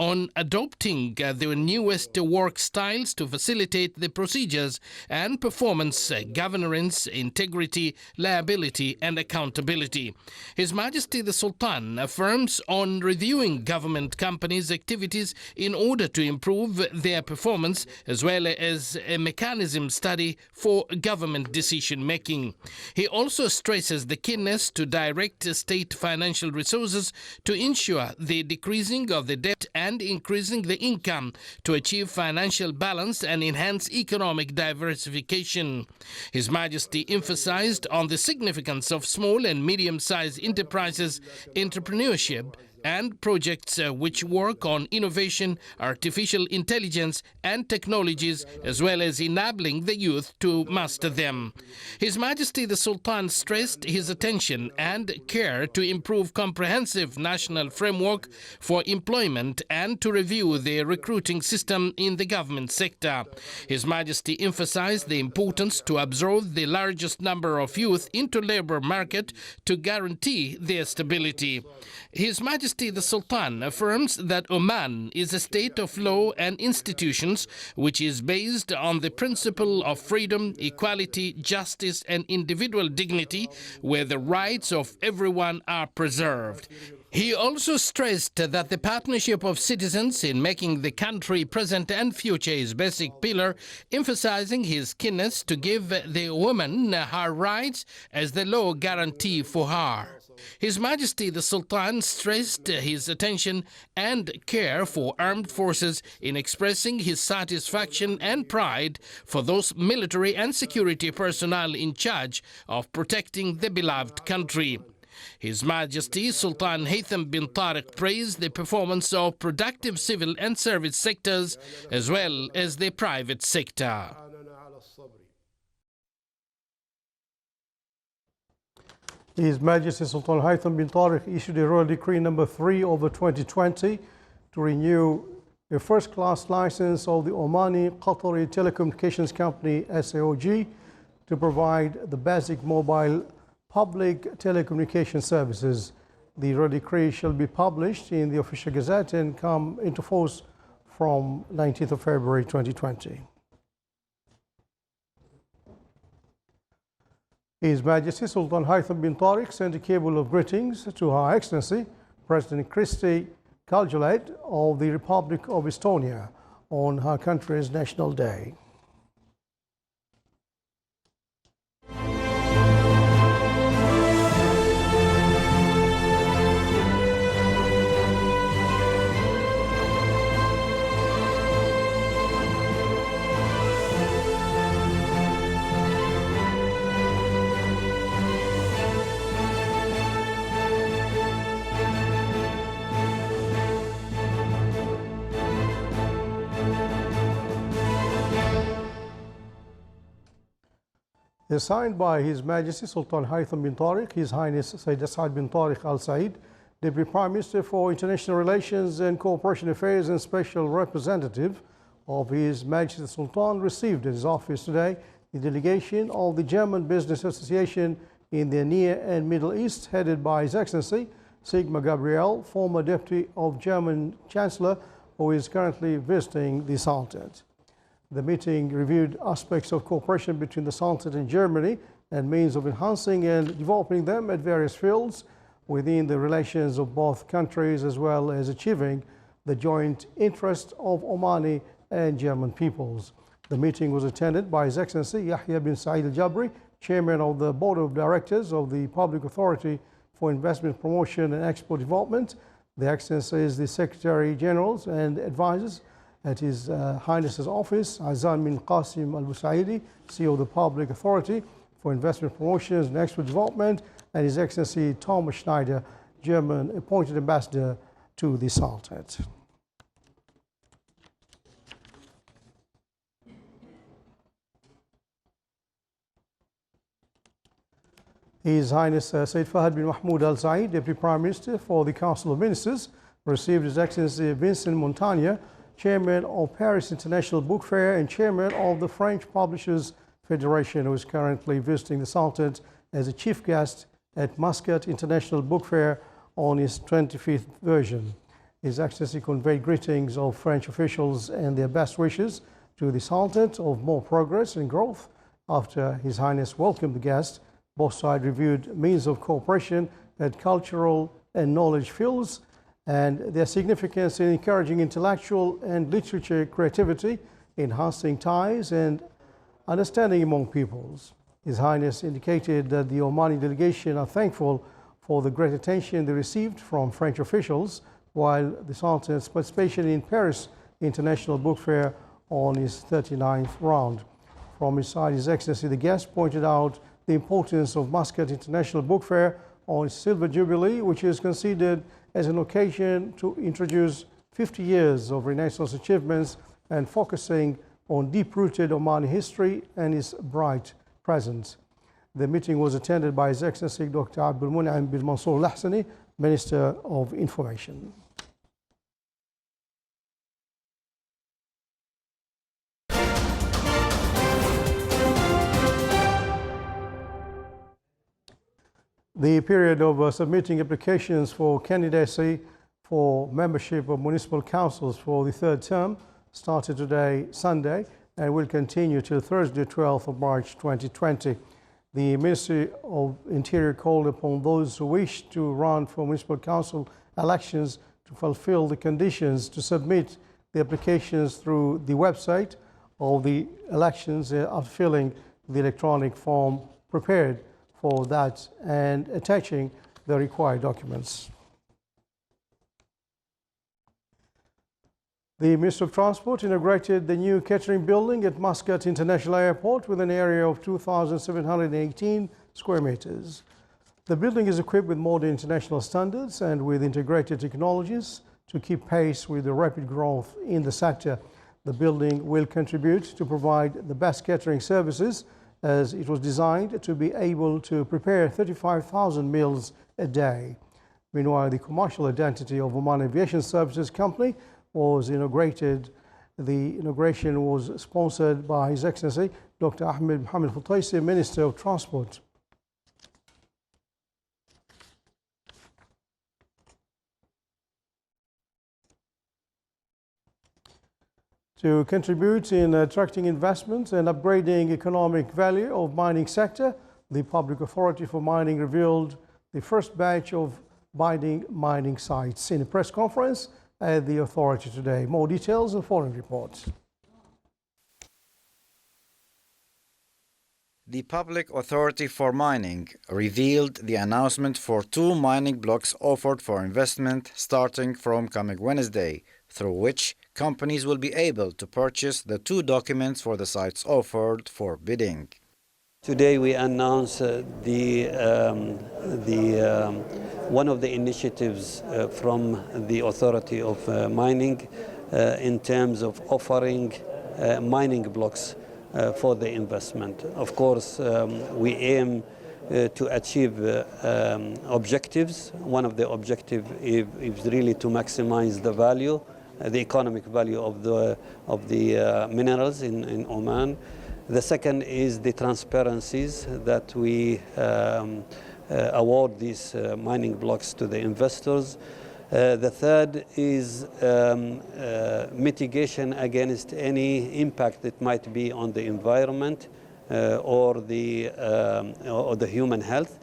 on adopting the newest work styles to facilitate the procedures and performance, governance, integrity, liability and accountability. His Majesty the Sultan affirms on reviewing government companies' activities in order to improve their performance, as well as a mechanism study for government decision-making. He also stresses the keenness to direct state financial resources to ensure the decreasing of the debt and increasing the income to achieve financial balance and enhance economic diversification. His Majesty emphasized on the significance of small and medium-sized enterprises, entrepreneurship, and projects which work on innovation, artificial intelligence and technologies, as well as enabling the youth to master them. His Majesty the Sultan stressed his attention and care to improve comprehensive national framework for employment and to review the recruiting system in the government sector. His Majesty emphasized the importance to absorb the largest number of youth into labor market to guarantee their stability. His Majesty the Sultan affirms that Oman is a state of law and institutions which is based on the principle of freedom, equality, justice and individual dignity, where the rights of everyone are preserved. He also stressed that the partnership of citizens in making the country present and future is basic pillar, emphasizing his keenness to give the woman her rights as the law guarantee for her. His Majesty the Sultan stressed his attention and care for armed forces in expressing his satisfaction and pride for those military and security personnel in charge of protecting the beloved country. His Majesty Sultan Haytham bin Tariq praised the performance of productive civil and service sectors as well as the private sector. His Majesty Sultan Haytham bin Tariq issued a Royal Decree number 3/2020 to renew a first-class license of the Omani Qatari Telecommunications Company SAOG to provide the basic mobile public telecommunication services. The Royal Decree shall be published in the Official Gazette and come into force from 19th of February 2020. His Majesty Sultan Haytham bin Tariq sent a cable of greetings to Her Excellency President Kristi Kaljulaid of the Republic of Estonia on her country's National Day. Is signed by His Majesty Sultan Haytham bin Tariq, His Highness Sayyid Saad bin Tariq Al Said, Deputy Prime Minister for International Relations and Cooperation Affairs and Special Representative of His Majesty the Sultan, received at his office today the delegation of the German Business Association in the Near and Middle East, headed by His Excellency Sigmar Gabriel, former Deputy of German Chancellor, who is currently visiting the Sultanate. The meeting reviewed aspects of cooperation between the Sultanate and Germany and means of enhancing and developing them at various fields within the relations of both countries, as well as achieving the joint interest of Omani and German peoples. The meeting was attended by His Excellency Yahya bin Said Al Jabri, Chairman of the Board of Directors of the Public Authority for Investment Promotion and Export Development. The Excellency is the Secretary General and advisors at His Highness's office, Azam bin Qasim Al Busaidi, CEO of the Public Authority for Investment Promotions and Export Development, and His Excellency Thomas Schneider, German appointed ambassador to the Sultanate. His Highness Sayyid Fahad bin Mahmoud Al Said, Deputy Prime Minister for the Council of Ministers, received His Excellency Vincent Montagna, Chairman of Paris International Book Fair and Chairman of the French Publishers Federation, who is currently visiting the Sultanate as a chief guest at Muscat International Book Fair on its 25th version. His Excellency conveyed greetings of French officials and their best wishes to the Sultanate of more progress and growth. After His Highness welcomed the guests, both sides reviewed means of cooperation at cultural and knowledge fields and their significance in encouraging intellectual and literature creativity, enhancing ties and understanding among peoples. His Highness indicated that the Omani delegation are thankful for the great attention they received from French officials while the Sultan's participation in Paris International Book Fair on his 39th round. From his side, His Excellency the guest pointed out the importance of Muscat International Book Fair on its Silver Jubilee, which is considered as an occasion to introduce 50 years of Renaissance achievements and focusing on deep-rooted Omani history and its bright present. The meeting was attended by His Excellency Dr. Abdul Mun'im bin Mansour Al-Ahsani, Minister of Information. The period of submitting applications for candidacy for membership of municipal councils for the third term started today, Sunday, and will continue till Thursday, 12th of March 2020. The Ministry of Interior called upon those who wish to run for municipal council elections to fulfill the conditions to submit the applications through the website of the elections after filling the electronic form prepared for that and attaching the required documents. The Ministry of Transport inaugurated the new catering building at Muscat International Airport with an area of 2,718 square meters. The building is equipped with modern international standards and with integrated technologies to keep pace with the rapid growth in the sector. The building will contribute to provide the best catering services as it was designed to be able to prepare 35,000 meals a day. Meanwhile, the commercial identity of Oman Aviation Services Company was inaugurated. The inauguration was sponsored by His Excellency Dr. Ahmed Mohammed Futaisi, Minister of Transport. To contribute in attracting investments and upgrading economic value of mining sector, the Public Authority for Mining revealed the first batch of binding mining sites in a press conference at the authority today. More details in the following report. The Public Authority for Mining revealed the announcement for 2 mining blocks offered for investment starting from coming Wednesday, through which companies will be able to purchase the 2 documents for the sites offered for bidding. Today we announce one of the initiatives from the Authority of Mining in terms of offering mining blocks for the investment. Of course, we aim to achieve objectives. One of the objectives is really to maximize the value, the economic value of the minerals in Oman. The second is the transparencies that we award these mining blocks to the investors. The third is mitigation against any impact that might be on the environment or the human health.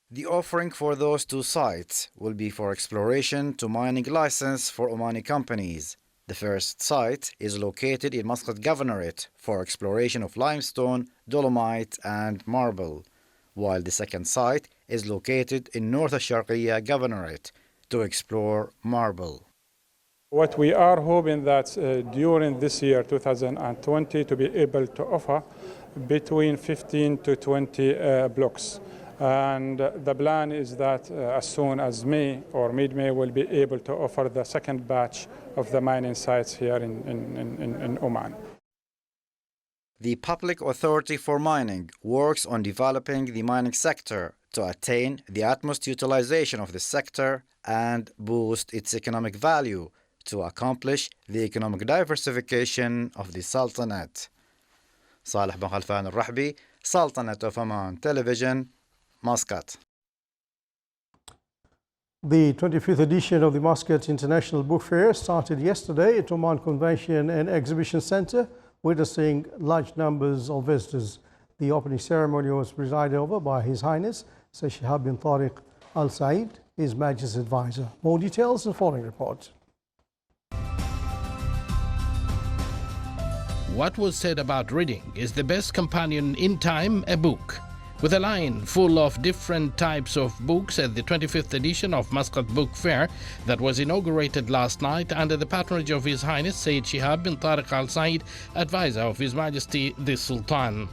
The offering for those 2 sites will be for exploration to mining license for Omani companies. The first site is located in Muscat Governorate for exploration of limestone, dolomite and marble, while the second site is located in North Al-Sharqiyya Governorate to explore marble. What we are hoping that during this year, 2020, to be able to offer between 15 to 20 blocks. And the plan is that as soon as May or mid-May, we'll be able to offer the second batch of the mining sites here in Oman. The Public Authority for Mining works on developing the mining sector to attain the utmost utilization of the sector and boost its economic value to accomplish the economic diversification of the Sultanate. Salih bin Khalfan al-Rahbi, Sultanate of Oman Television, Muscat. The 25th edition of the Muscat International Book Fair started yesterday at Oman Convention and Exhibition Center, witnessing large numbers of visitors. The opening ceremony was presided over by His Highness Sayyid Shihab bin Tariq Al Said, His Majesty's advisor. More details in the following report. What was said about reading is the best companion in time, a book. With a line full of different types of books at the 25th edition of Muscat Book Fair that was inaugurated last night under the patronage of His Highness Sayyid Shihab bin Tariq Al Said, advisor of His Majesty the Sultan.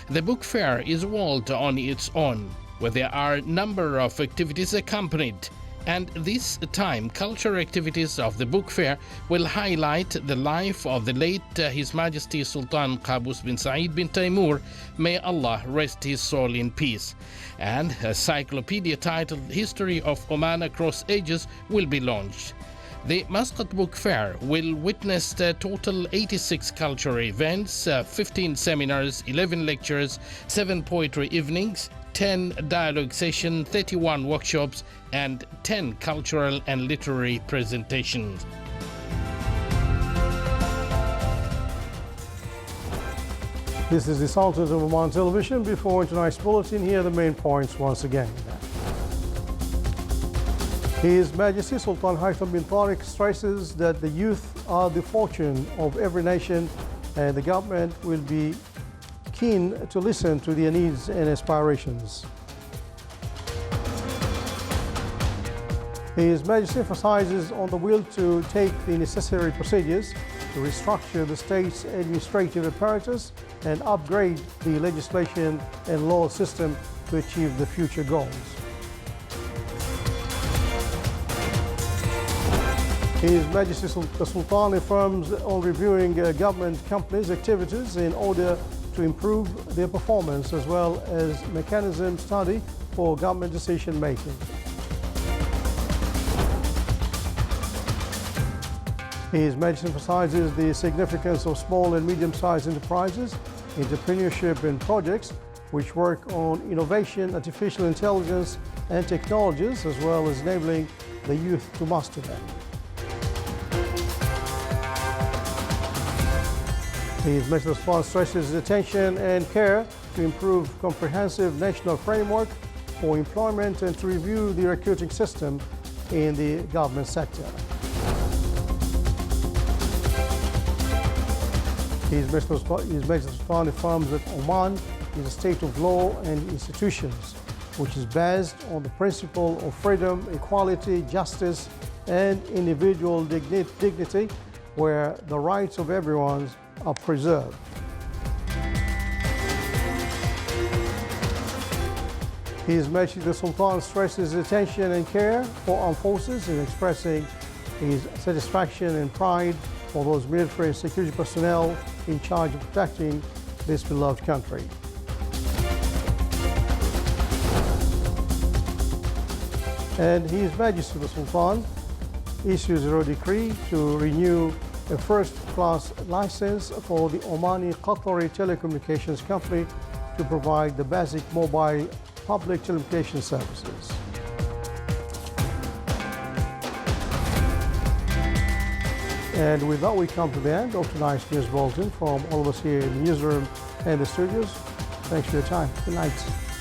The book fair is a world on its own, where there are a number of activities accompanied. And this time, cultural activities of the book fair will highlight the life of the late His Majesty Sultan Qaboos bin Said bin Taimur, may Allah rest his soul in peace. And a cyclopedia titled History of Oman Across Ages will be launched. The Muscat Book Fair will witness a total 86 cultural events, 15 seminars, 11 lectures, 7 poetry evenings, 10 dialogue sessions, 31 workshops, and 10 cultural and literary presentations. This is the Sultan of Oman Television. Before tonight's bulletin, here are the main points once again. His Majesty Sultan Haitham bin Tariq stresses that the youth are the fortune of every nation, and the government will be keen to listen to their needs and aspirations. His Majesty emphasizes on the will to take the necessary procedures to restructure the state's administrative apparatus and upgrade the legislation and law system to achieve the future goals. His Majesty the Sultan affirms on reviewing government companies' activities in order to improve their performance, as well as mechanism study for government decision making. His Majesty emphasizes the significance of small and medium-sized enterprises, entrepreneurship and projects which work on innovation, artificial intelligence and technologies, as well as enabling the youth to master them. His Majesty stresses his attention and care to improve comprehensive national framework for employment and to review the recruiting system in the government sector. His Majesty affirms that Oman is a state of law and institutions, which is based on the principle of freedom, equality, justice, and individual dignity, where the rights of everyone are preserved. His Majesty the Sultan stresses his attention and care for armed forces in expressing his satisfaction and pride for those military and security personnel in charge of protecting this beloved country. And His Majesty the Sultan issues a decree to renew a first-class license for the Omani Qatari Telecommunications Company to provide the basic mobile public telecommunication services. And with that, we come to the end of tonight's news bulletin from all of us here in the newsroom and the studios. Thanks for your time. Good night.